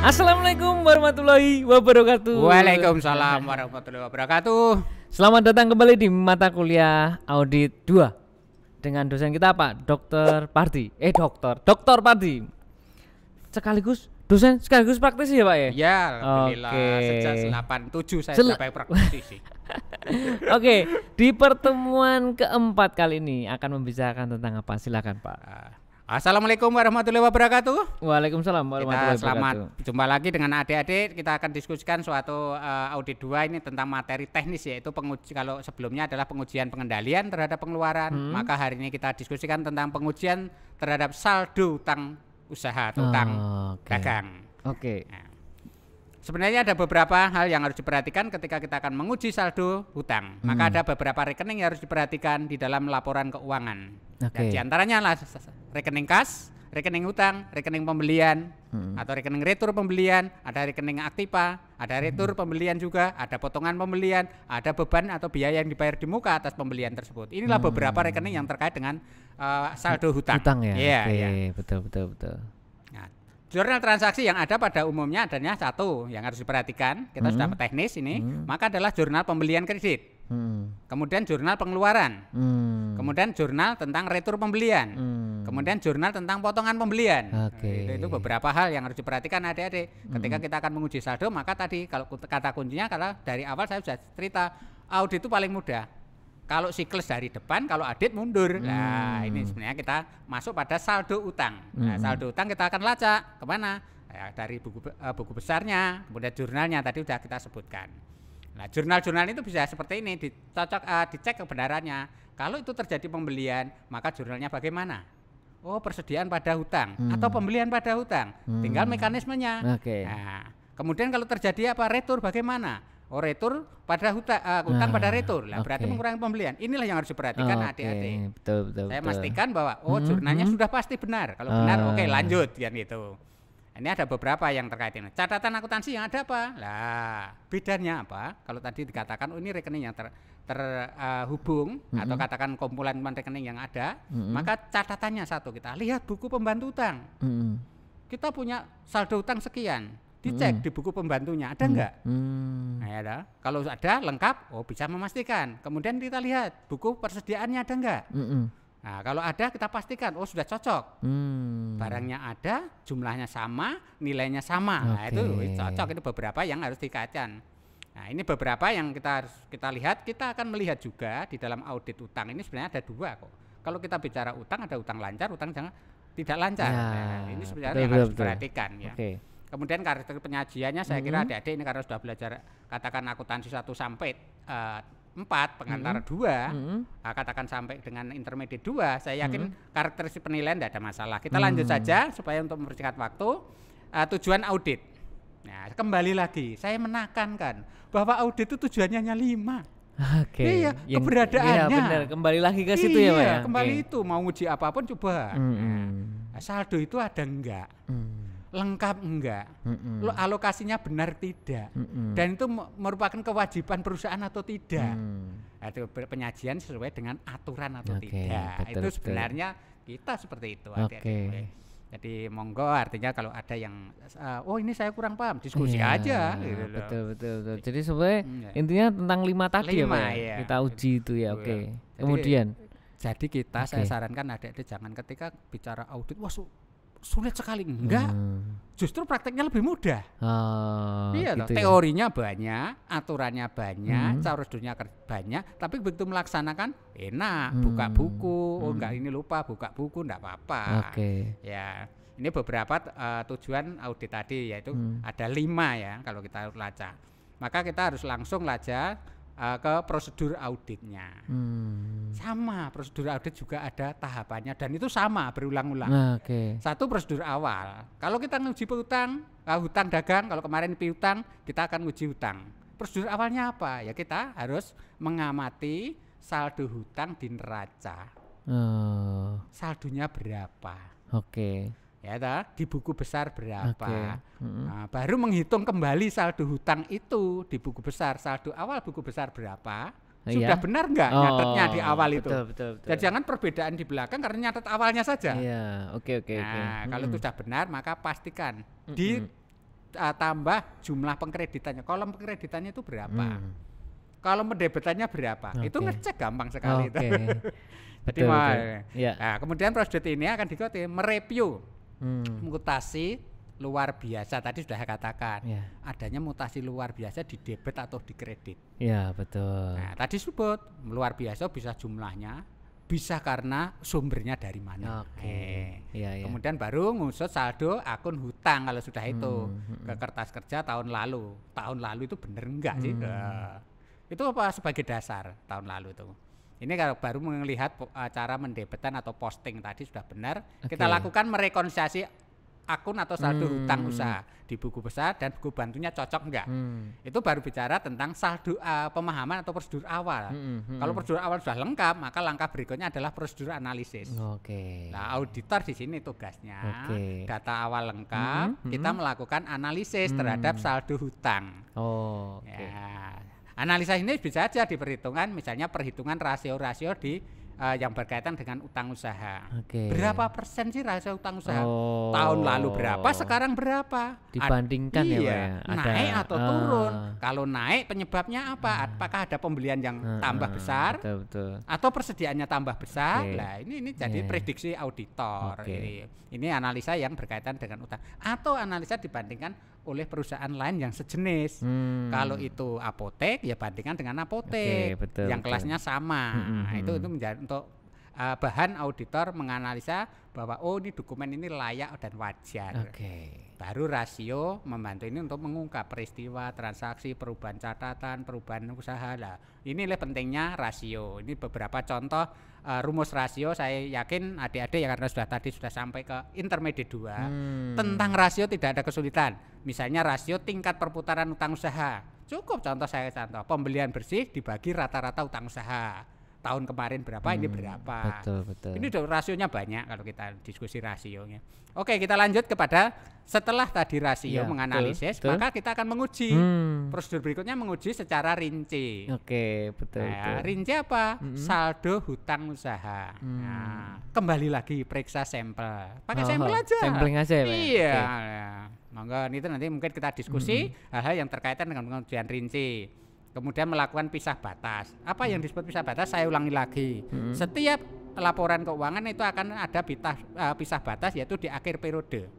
Assalamualaikum warahmatullahi wabarakatuh. Waalaikumsalam warahmatullahi wabarakatuh. Selamat datang kembali di mata kuliah Audit 2 dengan dosen kita Pak Dr. Pardi. Dr. Pardi. Sekaligus dosen sekaligus praktisi ya Pak ya? Ya, alhamdulillah. Sejak 87 saya sudah praktisi. Oke, di pertemuan keempat kali ini akan membicarakan tentang apa? Silakan Pak. Assalamualaikum warahmatullahi wabarakatuh. Waalaikumsalam warahmatullahi Kita selamat wabarakatuh. jumpa lagi dengan adik-adik. Kita akan diskusikan suatu audit 2 ini tentang materi teknis, yaitu kalau sebelumnya adalah pengujian pengendalian terhadap pengeluaran, maka hari ini kita diskusikan tentang pengujian terhadap saldo utang usaha atau utang dagang. Oke. Nah, sebenarnya ada beberapa hal yang harus diperhatikan ketika kita akan menguji saldo hutang. Maka ada beberapa rekening yang harus diperhatikan di dalam laporan keuangan. Dan di antaranya adalah rekening kas, rekening hutang, rekening pembelian, atau rekening retur pembelian, ada rekening aktiva, ada retur pembelian juga, ada potongan pembelian, ada beban atau biaya yang dibayar di muka atas pembelian tersebut. Inilah beberapa rekening yang terkait dengan saldo hutang. Hutang ya. Iya, Oke, iya. betul. Nah, jurnal transaksi yang ada pada umumnya adanya satu yang harus diperhatikan. Kita sudah teknis ini, maka adalah jurnal pembelian kredit. Kemudian jurnal pengeluaran, kemudian jurnal tentang retur pembelian, kemudian jurnal tentang potongan pembelian. Itu beberapa hal yang harus diperhatikan adik-adik ketika kita akan menguji saldo. Maka tadi kalau kata kuncinya, kalau dari awal saya sudah cerita, audit itu paling mudah. Kalau siklus dari depan, kalau audit mundur. Nah, ini sebenarnya kita masuk pada saldo utang. Nah, saldo utang kita akan lacak kemana? Ya, dari buku besarnya, kemudian jurnalnya tadi sudah kita sebutkan. Nah, jurnal-jurnal itu bisa seperti ini, dicek kebenarannya. Kalau itu terjadi pembelian, maka jurnalnya bagaimana? Oh, persediaan pada hutang atau pembelian pada hutang. Tinggal mekanismenya. Nah, kemudian kalau terjadi apa? Retur bagaimana? Oh, retur pada hutang pada retur. Lah, berarti mengurangi pembelian. Inilah yang harus diperhatikan adik-adik. Betul. Saya pastikan bahwa jurnalnya sudah pasti benar. Kalau benar, oke, lanjut kan gitu. Ini ada beberapa yang terkait ini. Catatan akuntansi yang ada apa? Lah, bedanya apa? Kalau tadi dikatakan ini rekening yang terhubung atau katakan kumpulan rekening yang ada, maka catatannya satu, kita lihat buku pembantu utang. Kita punya saldo utang sekian, dicek di buku pembantunya ada enggak? Nah, ya ada. Kalau ada lengkap, bisa memastikan. Kemudian kita lihat buku persediaannya ada enggak? Nah, kalau ada kita pastikan, sudah cocok. Barangnya ada, jumlahnya sama, nilainya sama. Nah, itu cocok. Itu beberapa yang harus dikaitkan. Nah, ini beberapa yang kita lihat. Kita akan melihat juga di dalam audit utang ini sebenarnya ada dua kok. Kalau kita bicara utang, ada utang lancar, utang tidak lancar. Nah, ini sebenarnya yang harus diperhatikan ya. Kemudian karakter penyajiannya saya kira adik-adik ini karena sudah belajar katakan akuntansi 1 sampai 4 pengantar 2, katakan sampai dengan intermediate 2, saya yakin karakteristik penilaian tidak ada masalah. Kita lanjut saja supaya untuk mempersingkat waktu. Tujuan audit. Nah, kembali lagi saya menekankan bahwa audit itu tujuannya hanya 5. Iya, keberadaannya. Iya, benar. Kembali lagi ke situ ya, Pak ya. Kembali itu mau uji apapun coba. Saldo itu ada enggak? Lengkap enggak? Alokasinya benar tidak? Dan itu merupakan kewajiban perusahaan atau tidak? Itu penyajian sesuai dengan aturan atau tidak. Itu sebenarnya kita seperti itu. Jadi monggo, artinya kalau ada yang ini saya kurang paham, diskusi aja gitu. Betul. Jadi sebenarnya intinya tentang 5 tadi ya Pak ya? Kita uji itu ya. Kemudian jadi kita saya sarankan adik-adik jangan ketika bicara audit sulit sekali, enggak. Justru prakteknya lebih mudah. Iya, gitu teorinya banyak, aturannya banyak, cara prosedurnya banyak, tapi begitu melaksanakan enak, buka buku, enggak ini lupa buka buku, enggak apa-apa. Ya, ini beberapa tujuan audit tadi, yaitu ada 5 ya kalau kita lacak. Maka kita harus langsung lacak ke prosedur auditnya. Sama, prosedur audit juga ada tahapannya dan itu sama berulang-ulang. Satu, prosedur awal. Kalau kita nguji hutang dagang, kalau kemarin piutang, kita akan nguji hutang. Prosedur awalnya apa? Ya kita harus mengamati saldo hutang di neraca. Saldonya berapa? Ya di buku besar berapa. Nah, baru menghitung kembali saldo hutang itu di buku besar, saldo awal buku besar berapa, sudah benar enggak nyatetnya di awal itu. Betul. Jadi jangan perbedaan di belakang karena nyatet awalnya saja. Oke. Kalau itu sudah benar maka pastikan di tambah jumlah pengkreditannya. Kolom pengkreditannya itu berapa? Kolom pendebetannya berapa? Itu ngecek gampang sekali itu. Jadi nah, kemudian prosedur ini akan diikuti mereview mutasi luar biasa. Tadi sudah saya katakan adanya mutasi luar biasa di debit atau di kredit. Ya, betul. Nah, tadi sebut luar biasa bisa jumlahnya, bisa karena sumbernya dari mana. Kemudian baru ngusut saldo akun hutang kalau sudah itu ke kertas kerja tahun lalu. Tahun lalu itu bener enggak sih? Itu apa sebagai dasar tahun lalu itu. Ini kalau baru melihat cara mendebetkan atau posting tadi sudah benar, kita lakukan merekonsiliasi akun atau saldo hutang usaha di buku besar dan buku bantunya cocok enggak. Itu baru bicara tentang saldo pemahaman atau prosedur awal. Kalau prosedur awal sudah lengkap, maka langkah berikutnya adalah prosedur analisis. Nah, auditor di sini tugasnya data awal lengkap, kita melakukan analisis terhadap saldo hutang. Analisa ini bisa saja diperhitungkan, misalnya perhitungan rasio-rasio di yang berkaitan dengan utang usaha. Berapa persen sih rasio utang usaha? Tahun lalu berapa, sekarang berapa? Dibandingkan ya, Pak ya. Naik atau turun? Kalau naik penyebabnya apa? Apakah ada pembelian yang tambah besar? Atau persediaannya tambah besar? Nah, ini jadi prediksi auditor. Ini analisa yang berkaitan dengan utang. Atau analisa dibandingkan oleh perusahaan lain yang sejenis. Kalau itu apotek, ya bandingkan dengan apotek yang kelasnya sama. Nah, itu menjadi untuk bahan auditor menganalisa bahwa ini dokumen ini layak dan wajar. Baru rasio membantu ini untuk mengungkap peristiwa, transaksi, perubahan catatan, perubahan usaha. Lah, inilah pentingnya rasio. Ini beberapa contoh rumus rasio. Saya yakin adik-adik yang karena sudah sampai ke intermediate 2 tentang rasio tidak ada kesulitan. Misalnya rasio tingkat perputaran utang usaha. Cukup contoh pembelian bersih dibagi rata-rata utang usaha. Tahun kemarin berapa, ini berapa. Ini rasionya banyak kalau kita diskusi rasionya. Oke, kita lanjut kepada setelah tadi rasio menganalisis, maka kita akan menguji. Prosedur berikutnya menguji secara rinci. Rinci apa? Saldo hutang usaha. Nah, kembali lagi periksa sampel. Pakai sampel aja. Sampling aja ya, Pak. Iya. Monggo itu nanti mungkin kita diskusi hal-hal yang terkaitan dengan pengujian rinci. Kemudian melakukan pisah batas. Apa yang disebut pisah batas? Saya ulangi lagi. Setiap laporan keuangan itu akan ada pisah batas, yaitu di akhir periode.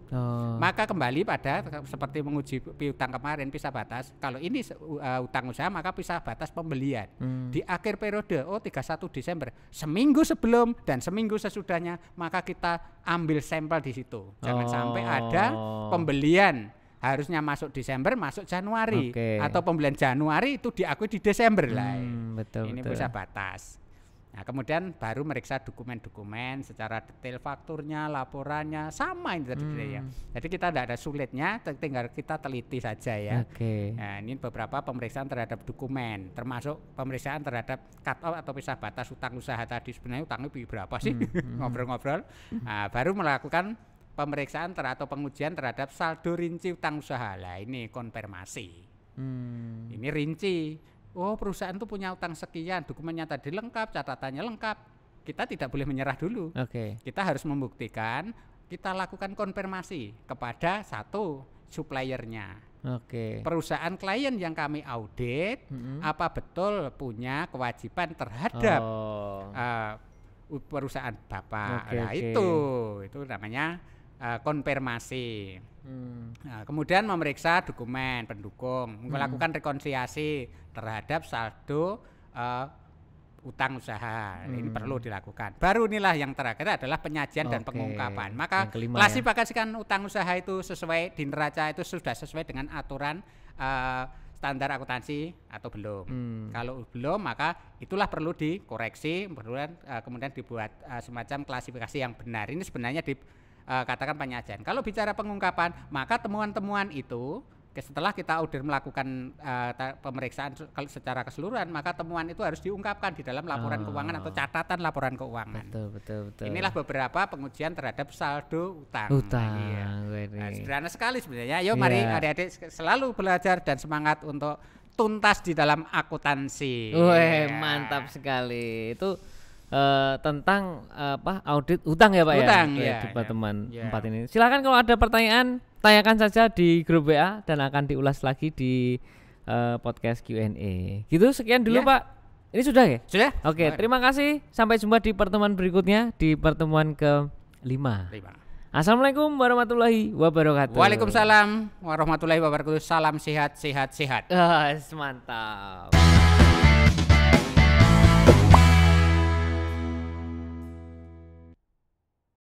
Maka kembali pada seperti menguji piutang kemarin, pisah batas. Kalau ini utang usaha, maka pisah batas pembelian di akhir periode. 31 Desember, seminggu sebelum dan seminggu sesudahnya, maka kita ambil sampel di situ. Jangan sampai ada pembelian harusnya masuk Desember, masuk Januari, atau pembelian Januari itu diakui di Desember lah. Ini pisah batas. Nah, kemudian baru meriksa dokumen-dokumen secara detail, fakturnya, laporannya sama ini tadi ya. Jadi kita tidak ada sulitnya, tinggal kita teliti saja ya. Nah, ini beberapa pemeriksaan terhadap dokumen, termasuk pemeriksaan terhadap cut off atau pisah batas utang usaha tadi. Sebenarnya utangnya berapa sih? Ngobrol-ngobrol. Nah, baru melakukan pemeriksaan atau pengujian terhadap saldo rinci utang usaha. Lah, ini konfirmasi. Ini rinci. Perusahaan itu punya utang sekian, dokumennya tadi lengkap, catatannya lengkap. Kita tidak boleh menyerah dulu. Kita harus membuktikan, kita lakukan konfirmasi kepada satu suppliernya. Perusahaan klien yang kami audit, apa betul punya kewajiban terhadap perusahaan Bapak. Nah, itu namanya konfirmasi. Nah, kemudian memeriksa dokumen pendukung, melakukan rekonsiliasi terhadap saldo utang usaha. Ini perlu dilakukan. Baru inilah yang terakhir adalah penyajian dan pengungkapan. Maka klasifikasikan utang usaha itu sesuai di neraca itu sudah sesuai dengan aturan standar akuntansi atau belum. Kalau belum, maka itulah perlu dikoreksi, kemudian dibuat semacam klasifikasi yang benar. Ini sebenarnya katakan penyajian. Kalau bicara pengungkapan, maka temuan-temuan itu setelah kita audit melakukan pemeriksaan secara keseluruhan, maka temuan itu harus diungkapkan di dalam laporan keuangan atau catatan laporan keuangan. Betul. Inilah beberapa pengujian terhadap saldo utang. Nah, sederhana sekali sebenarnya. Yuk mari adik-adik selalu belajar dan semangat untuk tuntas di dalam akuntansi. Mantap sekali. Itu tentang audit utang ya Pak utang, ya, di teman 4 ini. Silakan kalau ada pertanyaan tanyakan saja di grup WA dan akan diulas lagi di podcast Q&A. Gitu, sekian dulu Ya. Pak. Ini sudah ya? Sudah? Oke, terima kasih. Sampai jumpa di pertemuan berikutnya, di pertemuan ke-5. Terima. Assalamualaikum warahmatullahi wabarakatuh. Waalaikumsalam warahmatullahi wabarakatuh. Salam sehat, sehat, sehat. Mantap.